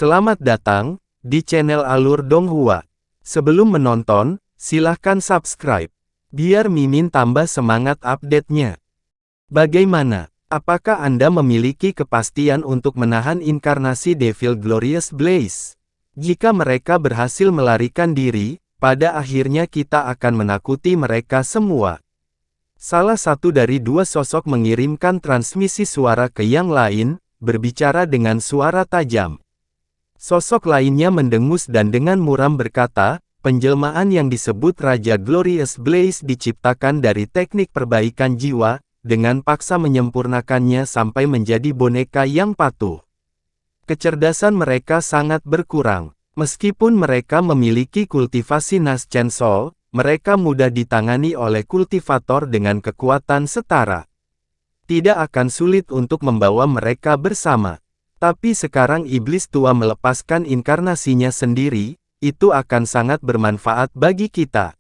Selamat datang di channel Alur Donghua. Sebelum menonton, silahkan subscribe, biar Mimin tambah semangat update-nya. Bagaimana? Apakah Anda memiliki kepastian untuk menahan inkarnasi Devil Glorious Blaze? Jika mereka berhasil melarikan diri, pada akhirnya kita akan menakuti mereka semua. Salah satu dari dua sosok mengirimkan transmisi suara ke yang lain, berbicara dengan suara tajam. Sosok lainnya mendengus dan dengan muram berkata, penjelmaan yang disebut Raja Glorious Blaze diciptakan dari teknik perbaikan jiwa, dengan paksa menyempurnakannya sampai menjadi boneka yang patuh. Kecerdasan mereka sangat berkurang. Meskipun mereka memiliki kultivasi Naschen Soul, mereka mudah ditangani oleh kultivator dengan kekuatan setara. Tidak akan sulit untuk membawa mereka bersama. Tapi sekarang iblis tua melepaskan inkarnasinya sendiri, itu akan sangat bermanfaat bagi kita.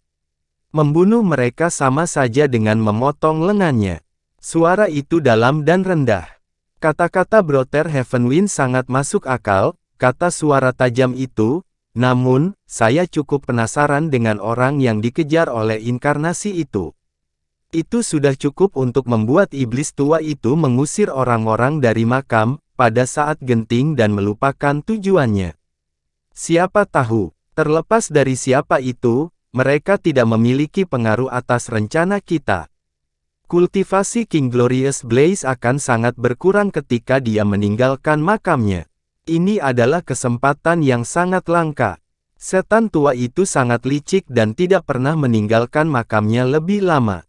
Membunuh mereka sama saja dengan memotong lengannya. Suara itu dalam dan rendah. Kata-kata Brother Heavenwind sangat masuk akal, kata suara tajam itu, namun, saya cukup penasaran dengan orang yang dikejar oleh inkarnasi itu. Itu sudah cukup untuk membuat iblis tua itu mengusir orang-orang dari makam, pada saat genting dan melupakan tujuannya. Siapa tahu, terlepas dari siapa itu, mereka tidak memiliki pengaruh atas rencana kita. Kultivasi King Glorious Blaze akan sangat berkurang ketika dia meninggalkan makamnya. Ini adalah kesempatan yang sangat langka. Setan tua itu sangat licik dan tidak pernah meninggalkan makamnya lebih lama.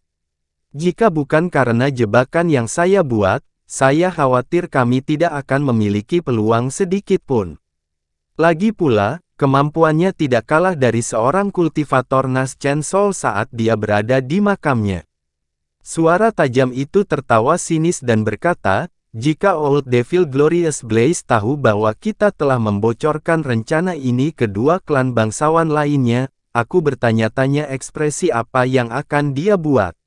Jika bukan karena jebakan yang saya buat, saya khawatir kami tidak akan memiliki peluang sedikit pun. Lagi pula, kemampuannya tidak kalah dari seorang kultivator Naschen Soul saat dia berada di makamnya. Suara tajam itu tertawa sinis dan berkata, jika Old Devil Glorious Blaze tahu bahwa kita telah membocorkan rencana ini ke dua klan bangsawan lainnya, aku bertanya-tanya ekspresi apa yang akan dia buat.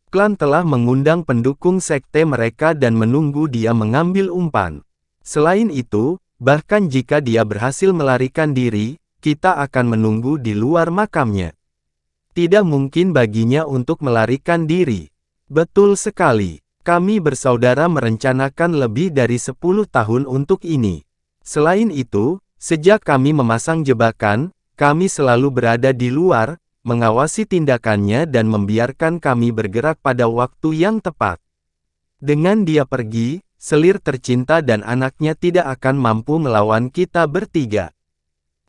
Klan telah mengundang pendukung sekte mereka dan menunggu dia mengambil umpan. Selain itu, bahkan jika dia berhasil melarikan diri, kita akan menunggu di luar makamnya. Tidak mungkin baginya untuk melarikan diri. Betul sekali. Kami bersaudara merencanakan lebih dari 10 tahun untuk ini. Selain itu, sejak kami memasang jebakan, kami selalu berada di luar, mengawasi tindakannya dan membiarkan kami bergerak pada waktu yang tepat. Dengan dia pergi, selir tercinta dan anaknya tidak akan mampu melawan kita bertiga.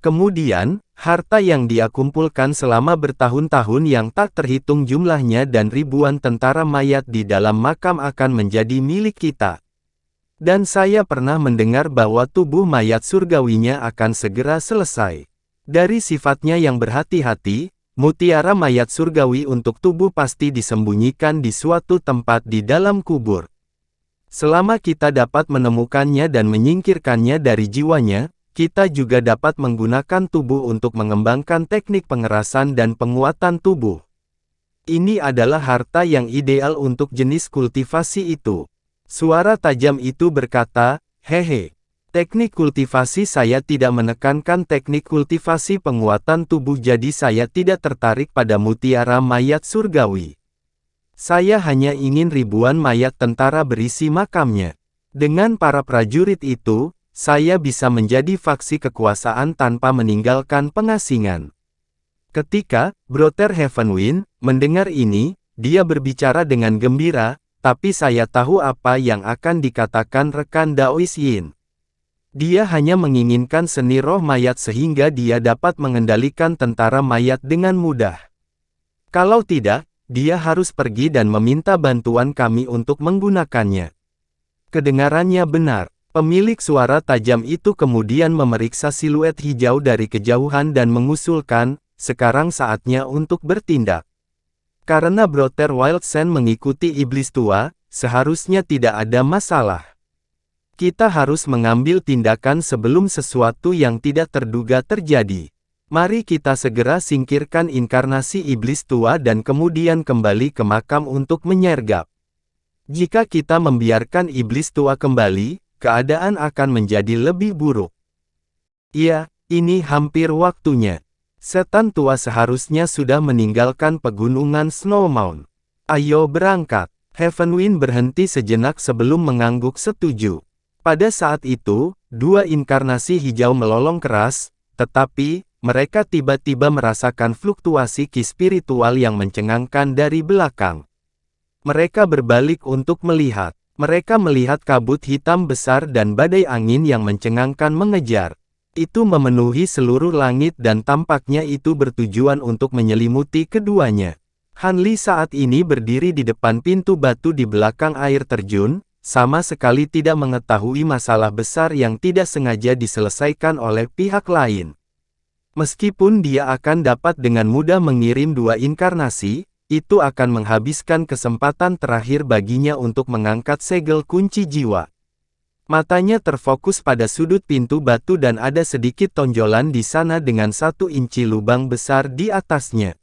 Kemudian, harta yang dia kumpulkan selama bertahun-tahun yang tak terhitung jumlahnya dan ribuan tentara mayat di dalam makam akan menjadi milik kita. Dan saya pernah mendengar bahwa tubuh mayat surgawinya akan segera selesai. Dari sifatnya yang berhati-hati, mutiara mayat surgawi untuk tubuh pasti disembunyikan di suatu tempat di dalam kubur. Selama kita dapat menemukannya dan menyingkirkannya dari jiwanya, kita juga dapat menggunakan tubuh untuk mengembangkan teknik pengerasan dan penguatan tubuh. Ini adalah harta yang ideal untuk jenis kultivasi itu. Suara tajam itu berkata, hehe. Teknik kultivasi saya tidak menekankan teknik kultivasi penguatan tubuh jadi saya tidak tertarik pada mutiara mayat surgawi. Saya hanya ingin ribuan mayat tentara berisi makamnya. Dengan para prajurit itu, saya bisa menjadi faksi kekuasaan tanpa meninggalkan pengasingan. Ketika Brother Heavenwind mendengar ini, dia berbicara dengan gembira, tapi saya tahu apa yang akan dikatakan rekan Daois Yin. Dia hanya menginginkan seni roh mayat sehingga dia dapat mengendalikan tentara mayat dengan mudah. Kalau tidak, dia harus pergi dan meminta bantuan kami untuk menggunakannya. Kedengarannya benar. Pemilik suara tajam itu kemudian memeriksa siluet hijau dari kejauhan dan mengusulkan, sekarang saatnya untuk bertindak. Karena Brother Wildsen mengikuti iblis tua, seharusnya tidak ada masalah. Kita harus mengambil tindakan sebelum sesuatu yang tidak terduga terjadi. Mari kita segera singkirkan inkarnasi iblis tua dan kemudian kembali ke makam untuk menyergap. Jika kita membiarkan iblis tua kembali, keadaan akan menjadi lebih buruk. Iya, ini hampir waktunya. Setan tua seharusnya sudah meninggalkan pegunungan Snowmount. Ayo berangkat. Heavenwind berhenti sejenak sebelum mengangguk setuju. Pada saat itu, dua inkarnasi hijau melolong keras, tetapi, mereka tiba-tiba merasakan fluktuasi ki spiritual yang mencengangkan dari belakang. Mereka berbalik untuk melihat. Mereka melihat kabut hitam besar dan badai angin yang mencengangkan mengejar. Itu memenuhi seluruh langit dan tampaknya itu bertujuan untuk menyelimuti keduanya. Han Li saat ini berdiri di depan pintu batu di belakang air terjun, sama sekali tidak mengetahui masalah besar yang tidak sengaja diselesaikan oleh pihak lain. Meskipun dia akan dapat dengan mudah mengirim dua inkarnasi, itu akan menghabiskan kesempatan terakhir baginya untuk mengangkat segel kunci jiwa. Matanya terfokus pada sudut pintu batu dan ada sedikit tonjolan di sana dengan 1 inci lubang besar di atasnya.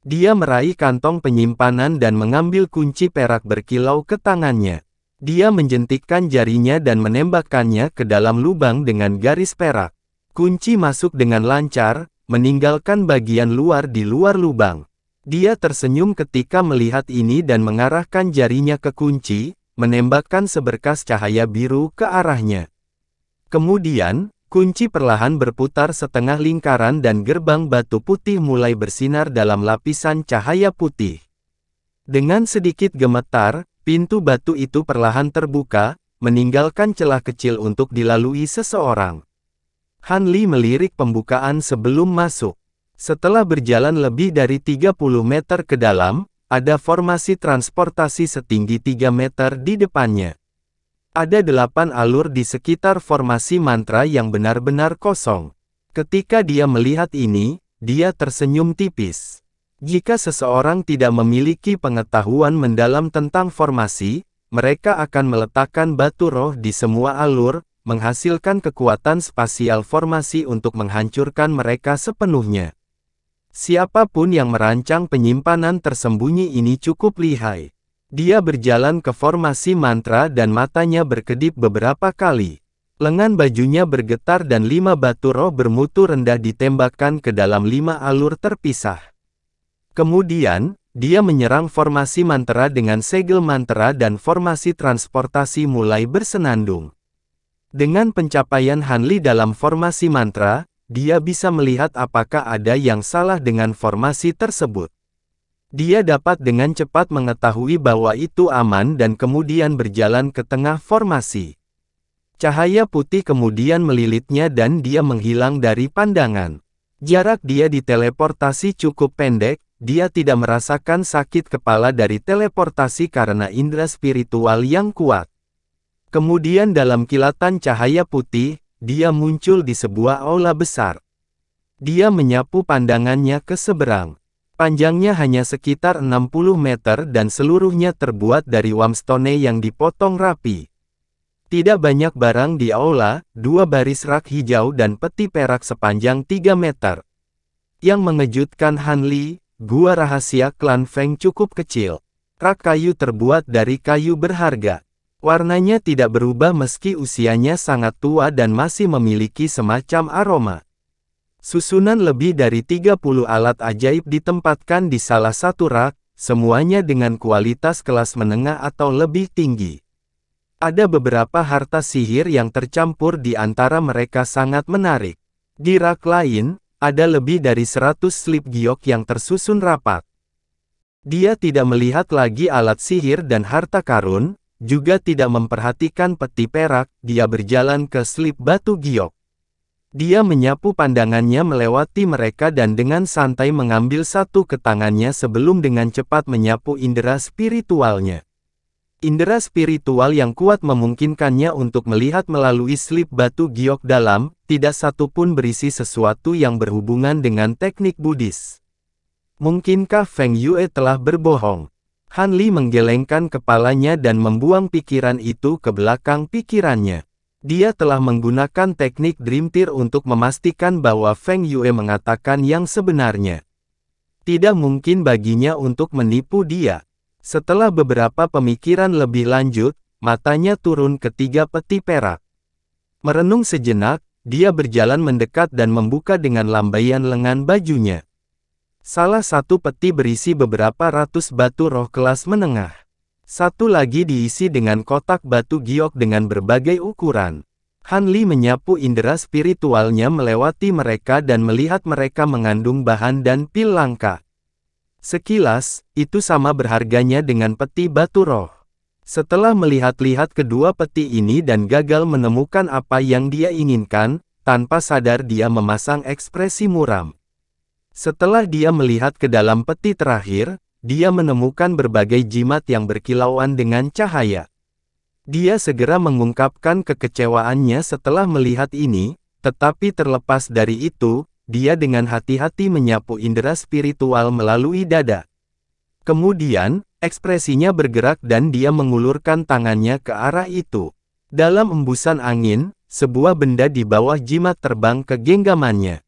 Dia meraih kantong penyimpanan dan mengambil kunci perak berkilau ke tangannya. Dia menjentikkan jarinya dan menembakkannya ke dalam lubang dengan garis perak. Kunci masuk dengan lancar, meninggalkan bagian luar di luar lubang. Dia tersenyum ketika melihat ini dan mengarahkan jarinya ke kunci, menembakkan seberkas cahaya biru ke arahnya. Kemudian, kunci perlahan berputar setengah lingkaran dan gerbang batu putih mulai bersinar dalam lapisan cahaya putih. Dengan sedikit gemetar, pintu batu itu perlahan terbuka, meninggalkan celah kecil untuk dilalui seseorang. Han Li melirik pembukaan sebelum masuk. Setelah berjalan lebih dari 30 meter ke dalam, ada formasi transportasi setinggi 3 meter di depannya. Ada 8 alur di sekitar formasi mantra yang benar-benar kosong. Ketika dia melihat ini, dia tersenyum tipis. Jika seseorang tidak memiliki pengetahuan mendalam tentang formasi, mereka akan meletakkan batu roh di semua alur, menghasilkan kekuatan spasial formasi untuk menghancurkan mereka sepenuhnya. Siapapun yang merancang penyimpanan tersembunyi ini cukup lihai. Dia berjalan ke formasi mantra dan matanya berkedip beberapa kali. Lengan bajunya bergetar dan 5 batu roh bermutu rendah ditembakkan ke dalam 5 alur terpisah. Kemudian, dia menyerang formasi mantra dengan segel mantra dan formasi transportasi mulai bersenandung. Dengan pencapaian Han Li dalam formasi mantra, dia bisa melihat apakah ada yang salah dengan formasi tersebut. Dia dapat dengan cepat mengetahui bahwa itu aman dan kemudian berjalan ke tengah formasi. Cahaya putih kemudian melilitnya dan dia menghilang dari pandangan. Jarak dia diteleportasi cukup pendek, dia tidak merasakan sakit kepala dari teleportasi karena indera spiritual yang kuat. Kemudian dalam kilatan cahaya putih, dia muncul di sebuah aula besar. Dia menyapu pandangannya ke seberang. Panjangnya hanya sekitar 60 meter dan seluruhnya terbuat dari wamstone yang dipotong rapi. Tidak banyak barang di aula, 2 baris rak hijau dan peti perak sepanjang 3 meter. Yang mengejutkan Han Li, gua rahasia klan Feng cukup kecil. Rak kayu terbuat dari kayu berharga. Warnanya tidak berubah meski usianya sangat tua dan masih memiliki semacam aroma. Susunan lebih dari 30 alat ajaib ditempatkan di salah satu rak, semuanya dengan kualitas kelas menengah atau lebih tinggi. Ada beberapa harta sihir yang tercampur di antara mereka sangat menarik. Di rak lain, ada lebih dari 100 slip giok yang tersusun rapat. Dia tidak melihat lagi alat sihir dan harta karun, juga tidak memperhatikan peti perak, dia berjalan ke slip batu giok. Dia menyapu pandangannya melewati mereka dan dengan santai mengambil satu ke tangannya sebelum dengan cepat menyapu indera spiritualnya. Indera spiritual yang kuat memungkinkannya untuk melihat melalui slip batu giok dalam, tidak satu pun berisi sesuatu yang berhubungan dengan teknik Buddhis. Mungkinkah Feng Yue telah berbohong? Han Li menggelengkan kepalanya dan membuang pikiran itu ke belakang pikirannya. Dia telah menggunakan teknik Dream Tear untuk memastikan bahwa Feng Yue mengatakan yang sebenarnya. Tidak mungkin baginya untuk menipu dia. Setelah beberapa pemikiran lebih lanjut, matanya turun ke 3 peti perak. Merenung sejenak, dia berjalan mendekat dan membuka dengan lambaian lengan bajunya. Salah satu peti berisi beberapa ratus batu roh kelas menengah. Satu lagi diisi dengan kotak batu giok dengan berbagai ukuran. Han Li menyapu indera spiritualnya melewati mereka dan melihat mereka mengandung bahan dan pil langka. Sekilas, itu sama berharganya dengan peti batu roh. Setelah melihat-lihat kedua peti ini dan gagal menemukan apa yang dia inginkan, tanpa sadar dia memasang ekspresi muram. Setelah dia melihat ke dalam peti terakhir, dia menemukan berbagai jimat yang berkilauan dengan cahaya. Dia segera mengungkapkan kekecewaannya setelah melihat ini, tetapi terlepas dari itu, dia dengan hati-hati menyapu indera spiritual melalui dada. Kemudian, ekspresinya bergerak dan dia mengulurkan tangannya ke arah itu. Dalam embusan angin, sebuah benda di bawah jimat terbang ke genggamannya.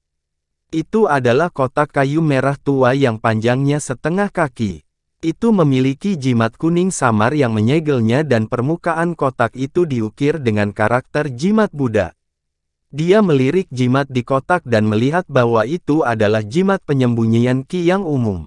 Itu adalah kotak kayu merah tua yang panjangnya setengah kaki. Itu memiliki jimat kuning samar yang menyegelnya dan permukaan kotak itu diukir dengan karakter jimat Buddha. Dia melirik jimat di kotak dan melihat bahwa itu adalah jimat penyembunyian ki yang umum.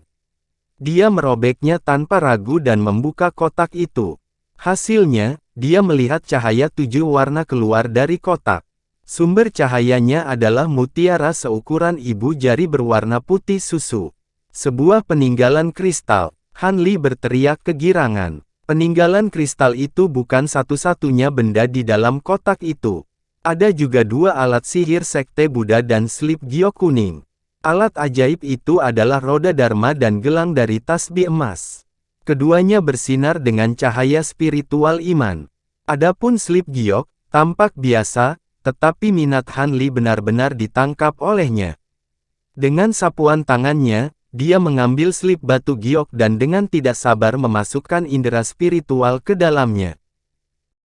Dia merobeknya tanpa ragu dan membuka kotak itu. Hasilnya, dia melihat cahaya 7 warna keluar dari kotak. Sumber cahayanya adalah mutiara seukuran ibu jari berwarna putih susu. Sebuah peninggalan kristal. Han Li berteriak kegirangan. Peninggalan kristal itu bukan satu-satunya benda di dalam kotak itu. Ada juga 2 alat sihir sekte Buddha dan slip giok kuning. Alat ajaib itu adalah roda dharma dan gelang dari tasbih emas. Keduanya bersinar dengan cahaya spiritual iman. Adapun slip giok, tampak biasa, tetapi minat Han Li benar-benar ditangkap olehnya. Dengan sapuan tangannya, dia mengambil slip batu giok dan dengan tidak sabar memasukkan indera spiritual ke dalamnya.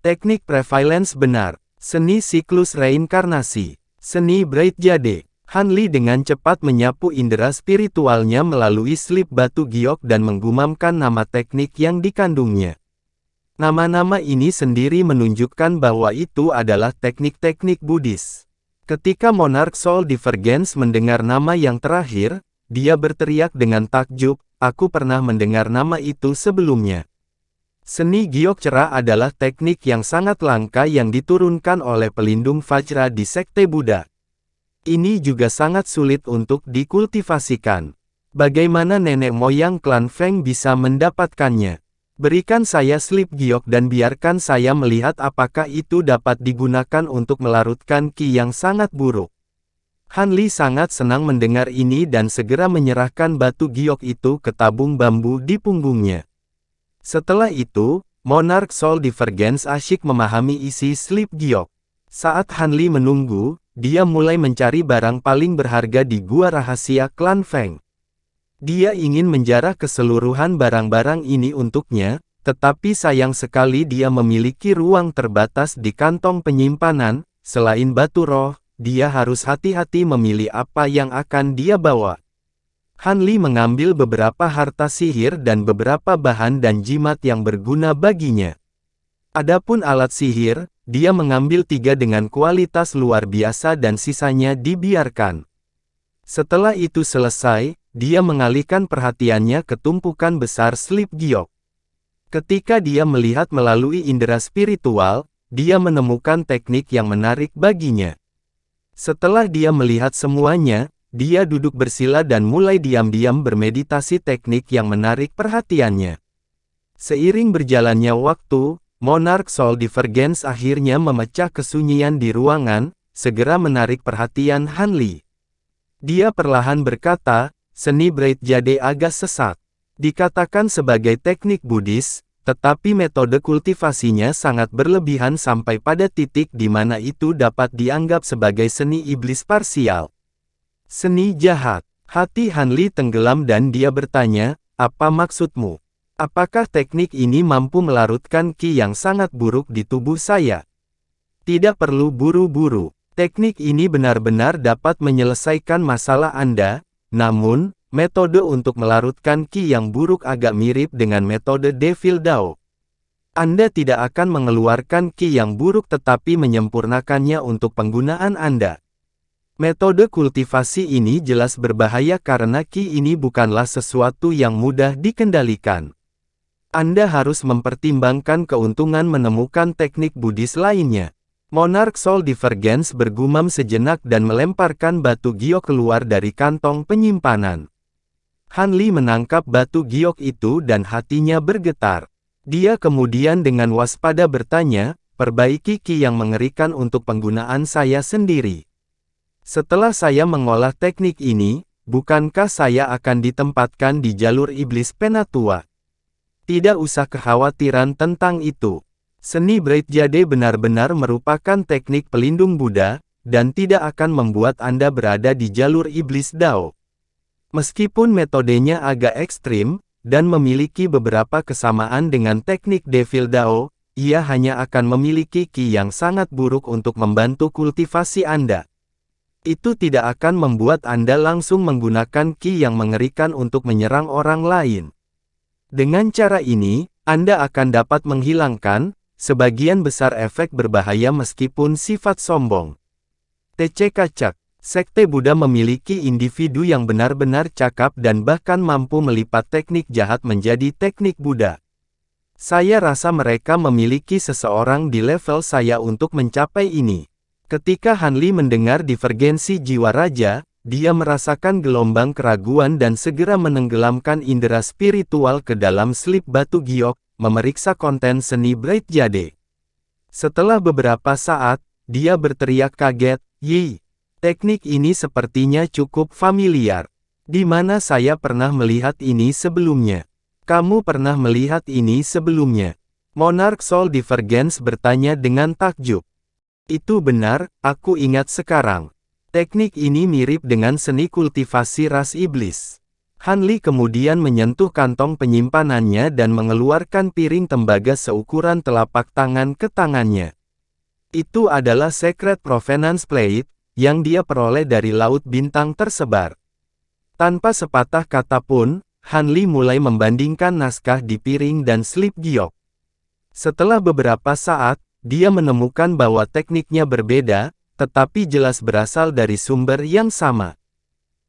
Teknik prevalence benar. Seni siklus reinkarnasi. Seni Bright Jade. Han Li dengan cepat menyapu indera spiritualnya melalui slip batu giok dan menggumamkan nama teknik yang dikandungnya. Nama-nama ini sendiri menunjukkan bahwa itu adalah teknik-teknik Buddhis. Ketika Monarch Soul Divergence mendengar nama yang terakhir, dia berteriak dengan takjub, "Aku pernah mendengar nama itu sebelumnya." Seni giok cerah adalah teknik yang sangat langka yang diturunkan oleh pelindung Vajra di Sekte Buddha. Ini juga sangat sulit untuk dikultivasikan. Bagaimana nenek moyang klan Feng bisa mendapatkannya? Berikan saya slip giok dan biarkan saya melihat apakah itu dapat digunakan untuk melarutkan ki yang sangat buruk. Han Li sangat senang mendengar ini dan segera menyerahkan batu giok itu ke tabung bambu di punggungnya. Setelah itu, Monarch Soul Divergence asyik memahami isi slip giok. Saat Han Li menunggu, dia mulai mencari barang paling berharga di gua rahasia klan Feng. Dia ingin menjarah keseluruhan barang-barang ini untuknya, tetapi sayang sekali dia memiliki ruang terbatas di kantong penyimpanan. Selain batu roh, dia harus hati-hati memilih apa yang akan dia bawa. Han Li mengambil beberapa harta sihir dan beberapa bahan dan jimat yang berguna baginya. Adapun alat sihir, dia mengambil 3 dengan kualitas luar biasa dan sisanya dibiarkan. Setelah itu selesai, dia mengalihkan perhatiannya ke tumpukan besar slip giok. Ketika dia melihat melalui indera spiritual, dia menemukan teknik yang menarik baginya. Setelah dia melihat semuanya, dia duduk bersila dan mulai diam-diam bermeditasi teknik yang menarik perhatiannya. Seiring berjalannya waktu, Monarch Soul Divergence akhirnya memecah kesunyian di ruangan, segera menarik perhatian Han Li. Dia perlahan berkata, "Seni Bright Jade agak sesat. Dikatakan sebagai teknik Buddhis, tetapi metode kultivasinya sangat berlebihan sampai pada titik di mana itu dapat dianggap sebagai seni iblis parsial. Seni jahat." Hati Han Li tenggelam dan dia bertanya, "Apa maksudmu? Apakah teknik ini mampu melarutkan ki yang sangat buruk di tubuh saya?" "Tidak perlu buru-buru. Teknik ini benar-benar dapat menyelesaikan masalah Anda. Namun, metode untuk melarutkan ki yang buruk agak mirip dengan metode Devil Dao. Anda tidak akan mengeluarkan ki yang buruk tetapi menyempurnakannya untuk penggunaan Anda. Metode kultivasi ini jelas berbahaya karena ki ini bukanlah sesuatu yang mudah dikendalikan. Anda harus mempertimbangkan keuntungan menemukan teknik Buddhis lainnya. Monarch Soul Divergence bergumam sejenak dan melemparkan batu giok keluar dari kantong penyimpanan. Han Li menangkap batu giok itu dan hatinya bergetar. Dia kemudian dengan waspada bertanya, perbaiki ki yang mengerikan untuk penggunaan saya sendiri. Setelah saya mengolah teknik ini, bukankah saya akan ditempatkan di jalur iblis penatua? Tidak usah kekhawatiran tentang itu. Seni Bright Jade benar-benar merupakan teknik pelindung Buddha, dan tidak akan membuat Anda berada di jalur iblis Dao. Meskipun metodenya agak ekstrim, dan memiliki beberapa kesamaan dengan teknik Devil Dao, ia hanya akan memiliki ki yang sangat buruk untuk membantu kultivasi Anda. Itu tidak akan membuat Anda langsung menggunakan ki yang mengerikan untuk menyerang orang lain. Dengan cara ini, Anda akan dapat menghilangkan sebagian besar efek berbahaya meskipun sifat sombong. TC Kacak. Sekte Buddha memiliki individu yang benar-benar cakap dan bahkan mampu melipat teknik jahat menjadi teknik Buddha. Saya rasa mereka memiliki seseorang di level saya untuk mencapai ini. Ketika Han Li mendengar divergensi jiwa raja, dia merasakan gelombang keraguan dan segera menenggelamkan indera spiritual ke dalam slip batu giok, memeriksa konten seni Bright Jade. Setelah beberapa saat, dia berteriak kaget, "Yi! Teknik ini sepertinya cukup familiar. Di mana saya pernah melihat ini sebelumnya?" "Kamu pernah melihat ini sebelumnya?" Monarch Soul Divergence bertanya dengan takjub. "Itu benar, aku ingat sekarang. Teknik ini mirip dengan seni kultivasi ras iblis." Han Li kemudian menyentuh kantong penyimpanannya dan mengeluarkan piring tembaga seukuran telapak tangan ke tangannya. Itu adalah Sacred Provenance Plate, yang dia peroleh dari Laut Bintang tersebar. Tanpa sepatah kata pun, Han Li mulai membandingkan naskah di piring dan slip giok. Setelah beberapa saat, dia menemukan bahwa tekniknya berbeda, tetapi jelas berasal dari sumber yang sama.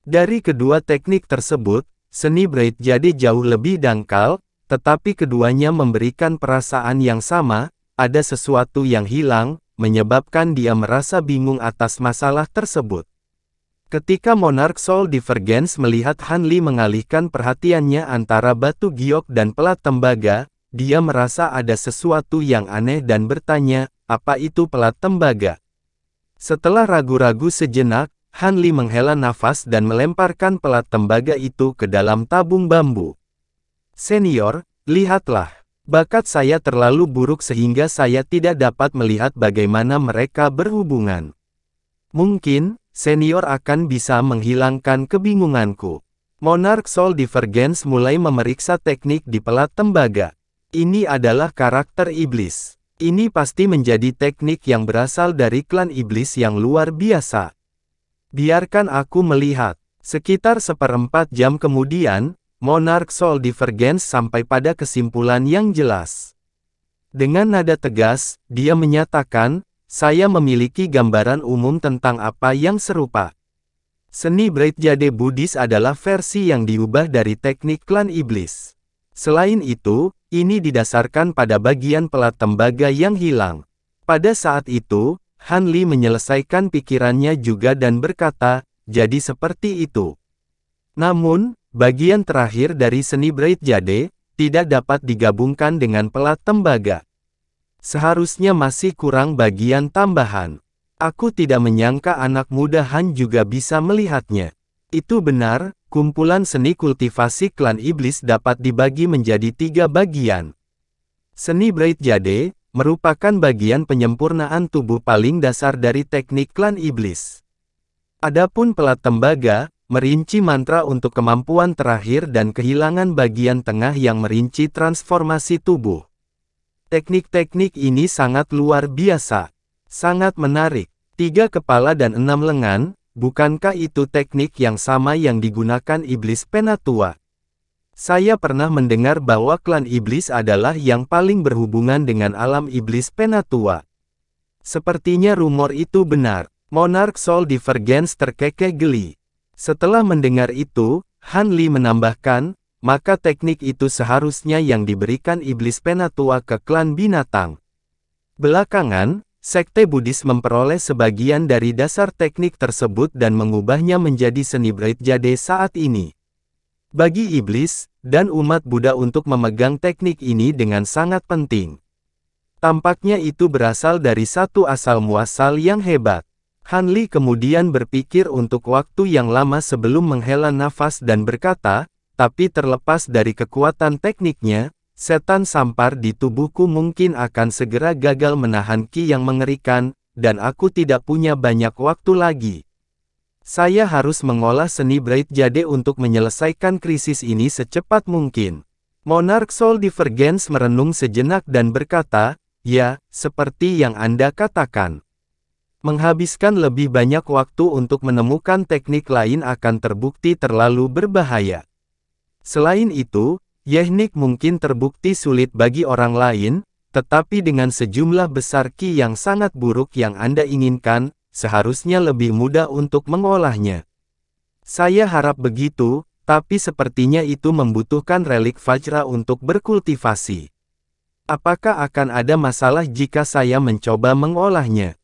Dari kedua teknik tersebut, seni Bright Jade jauh lebih dangkal, tetapi keduanya memberikan perasaan yang sama, ada sesuatu yang hilang, menyebabkan dia merasa bingung atas masalah tersebut. Ketika Monarch Soul Divergence melihat Han Li mengalihkan perhatiannya antara batu giok dan pelat tembaga, dia merasa ada sesuatu yang aneh dan bertanya, "Apa itu pelat tembaga?" Setelah ragu-ragu sejenak, Han Li menghela nafas dan melemparkan pelat tembaga itu ke dalam tabung bambu. "Senior, lihatlah. Bakat saya terlalu buruk sehingga saya tidak dapat melihat bagaimana mereka berhubungan. Mungkin, senior akan bisa menghilangkan kebingunganku." Monarch Soul Divergence mulai memeriksa teknik di pelat tembaga. Ini adalah karakter iblis. Ini pasti menjadi teknik yang berasal dari klan iblis yang luar biasa. Biarkan aku melihat. Sekitar 1/4 jam kemudian, Monarch Soul Divergence sampai pada kesimpulan yang jelas. Dengan nada tegas, dia menyatakan, "Saya memiliki gambaran umum tentang apa yang serupa. Seni Bright Jade Buddhis adalah versi yang diubah dari teknik klan iblis. Selain itu, ini didasarkan pada bagian pelat tembaga yang hilang." Pada saat itu, Han Li menyelesaikan pikirannya juga dan berkata, "Jadi seperti itu. Namun, bagian terakhir dari seni Bright Jade, tidak dapat digabungkan dengan pelat tembaga. Seharusnya masih kurang bagian tambahan. Aku tidak menyangka anak muda Han juga bisa melihatnya." Itu benar, kumpulan seni kultivasi klan iblis dapat dibagi menjadi 3 bagian. Seni Bright Jade, merupakan bagian penyempurnaan tubuh paling dasar dari teknik klan iblis. Adapun pelat tembaga, merinci mantra untuk kemampuan terakhir dan kehilangan bagian tengah yang merinci transformasi tubuh. Teknik-teknik ini sangat luar biasa. Sangat menarik. 3 kepala dan 6 lengan, bukankah itu teknik yang sama yang digunakan iblis penatua? Saya pernah mendengar bahwa klan iblis adalah yang paling berhubungan dengan alam iblis Penatua. Sepertinya rumor itu benar. Monarch Soul Divergence terkekeh geli. Setelah mendengar itu, Han Li menambahkan, maka teknik itu seharusnya yang diberikan iblis Penatua ke klan binatang. Belakangan, Sekte Buddhis memperoleh sebagian dari dasar teknik tersebut dan mengubahnya menjadi seni Bright Jade saat ini. Bagi iblis dan umat Buddha untuk memegang teknik ini dengan sangat penting. Tampaknya itu berasal dari satu asal muasal yang hebat. Han Li kemudian berpikir untuk waktu yang lama sebelum menghela nafas dan berkata, tapi terlepas dari kekuatan tekniknya, setan sampar di tubuhku mungkin akan segera gagal menahan ki yang mengerikan, dan aku tidak punya banyak waktu lagi. Saya harus mengolah seni Bright Jade untuk menyelesaikan krisis ini secepat mungkin. Monarch Soul Divergence merenung sejenak dan berkata, ya, seperti yang Anda katakan. Menghabiskan lebih banyak waktu untuk menemukan teknik lain akan terbukti terlalu berbahaya. Selain itu, teknik mungkin terbukti sulit bagi orang lain, tetapi dengan sejumlah besar ki yang sangat buruk yang Anda inginkan, seharusnya lebih mudah untuk mengolahnya. Saya harap begitu, tapi sepertinya itu membutuhkan relik Vajra untuk berkultivasi. Apakah akan ada masalah jika saya mencoba mengolahnya?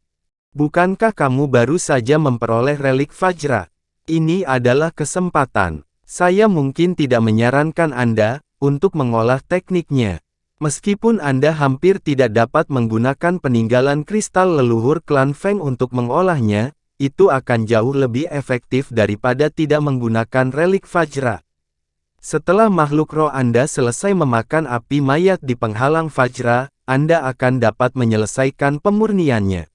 Bukankah kamu baru saja memperoleh relik Vajra? Ini adalah kesempatan. Saya mungkin tidak menyarankan Anda untuk mengolah tekniknya. Meskipun Anda hampir tidak dapat menggunakan peninggalan kristal leluhur klan Feng untuk mengolahnya, itu akan jauh lebih efektif daripada tidak menggunakan relik Vajra. Setelah makhluk roh Anda selesai memakan api mayat di penghalang Vajra, Anda akan dapat menyelesaikan pemurniannya.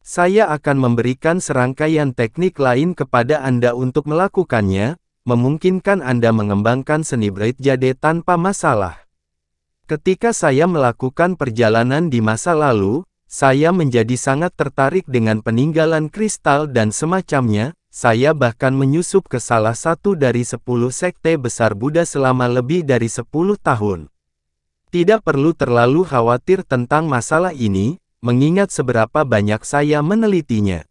Saya akan memberikan serangkaian teknik lain kepada Anda untuk melakukannya, memungkinkan Anda mengembangkan seni Bright Jade tanpa masalah. Ketika saya melakukan perjalanan di masa lalu, saya menjadi sangat tertarik dengan peninggalan kristal dan semacamnya, saya bahkan menyusup ke salah satu dari 10 sekte besar Buddha selama lebih dari 10 tahun. Tidak perlu terlalu khawatir tentang masalah ini, mengingat seberapa banyak saya menelitinya.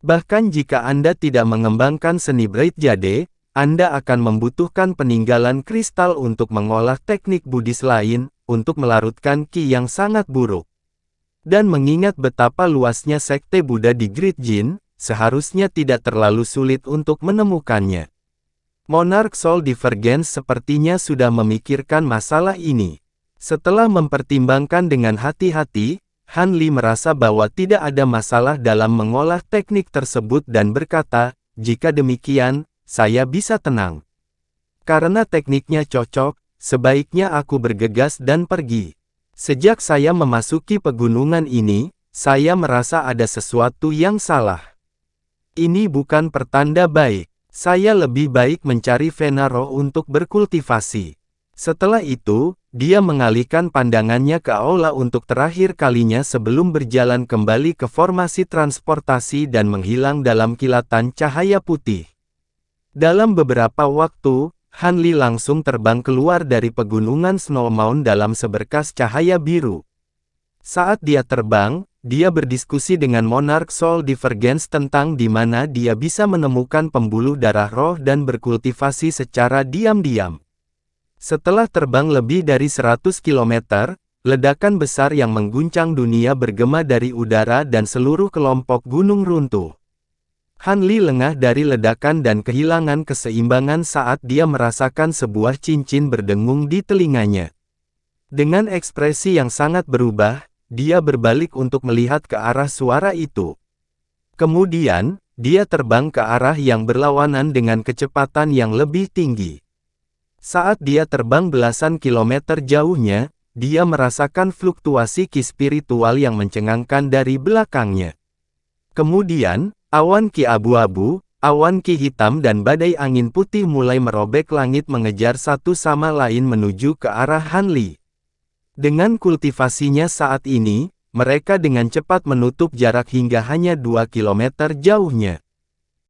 Bahkan jika Anda tidak mengembangkan seni Bright Jade, Anda akan membutuhkan peninggalan kristal untuk mengolah teknik Buddhis lain, untuk melarutkan ki yang sangat buruk. Dan mengingat betapa luasnya sekte Buddha di Great Jin, seharusnya tidak terlalu sulit untuk menemukannya. Monarch Soul Divergence sepertinya sudah memikirkan masalah ini. Setelah mempertimbangkan dengan hati-hati, Han Li merasa bahwa tidak ada masalah dalam mengolah teknik tersebut dan berkata, jika demikian, saya bisa tenang. Karena tekniknya cocok, sebaiknya aku bergegas dan pergi. Sejak saya memasuki pegunungan ini, saya merasa ada sesuatu yang salah. Ini bukan pertanda baik. Saya lebih baik mencari Vena Roh untuk berkultivasi. Setelah itu, dia mengalihkan pandangannya ke aula untuk terakhir kalinya sebelum berjalan kembali ke formasi transportasi dan menghilang dalam kilatan cahaya putih. Dalam beberapa waktu, Han Li langsung terbang keluar dari pegunungan Snow Mound dalam seberkas cahaya biru. Saat dia terbang, dia berdiskusi dengan Monarch Soul Divergence tentang di mana dia bisa menemukan pembuluh darah roh dan berkultivasi secara diam-diam. Setelah terbang lebih dari 100 km, ledakan besar yang mengguncang dunia bergema dari udara dan seluruh kelompok gunung runtuh. Han Li lengah dari ledakan dan kehilangan keseimbangan saat dia merasakan sebuah cincin berdengung di telinganya. Dengan ekspresi yang sangat berubah, dia berbalik untuk melihat ke arah suara itu. Kemudian, dia terbang ke arah yang berlawanan dengan kecepatan yang lebih tinggi. Saat dia terbang belasan kilometer jauhnya, dia merasakan fluktuasi ki spiritual yang mencengangkan dari belakangnya. Kemudian, awan ki abu-abu, awan ki hitam dan badai angin putih mulai merobek langit mengejar satu sama lain menuju ke arah Han Li. Dengan kultivasinya saat ini, mereka dengan cepat menutup jarak hingga hanya 2 km jauhnya.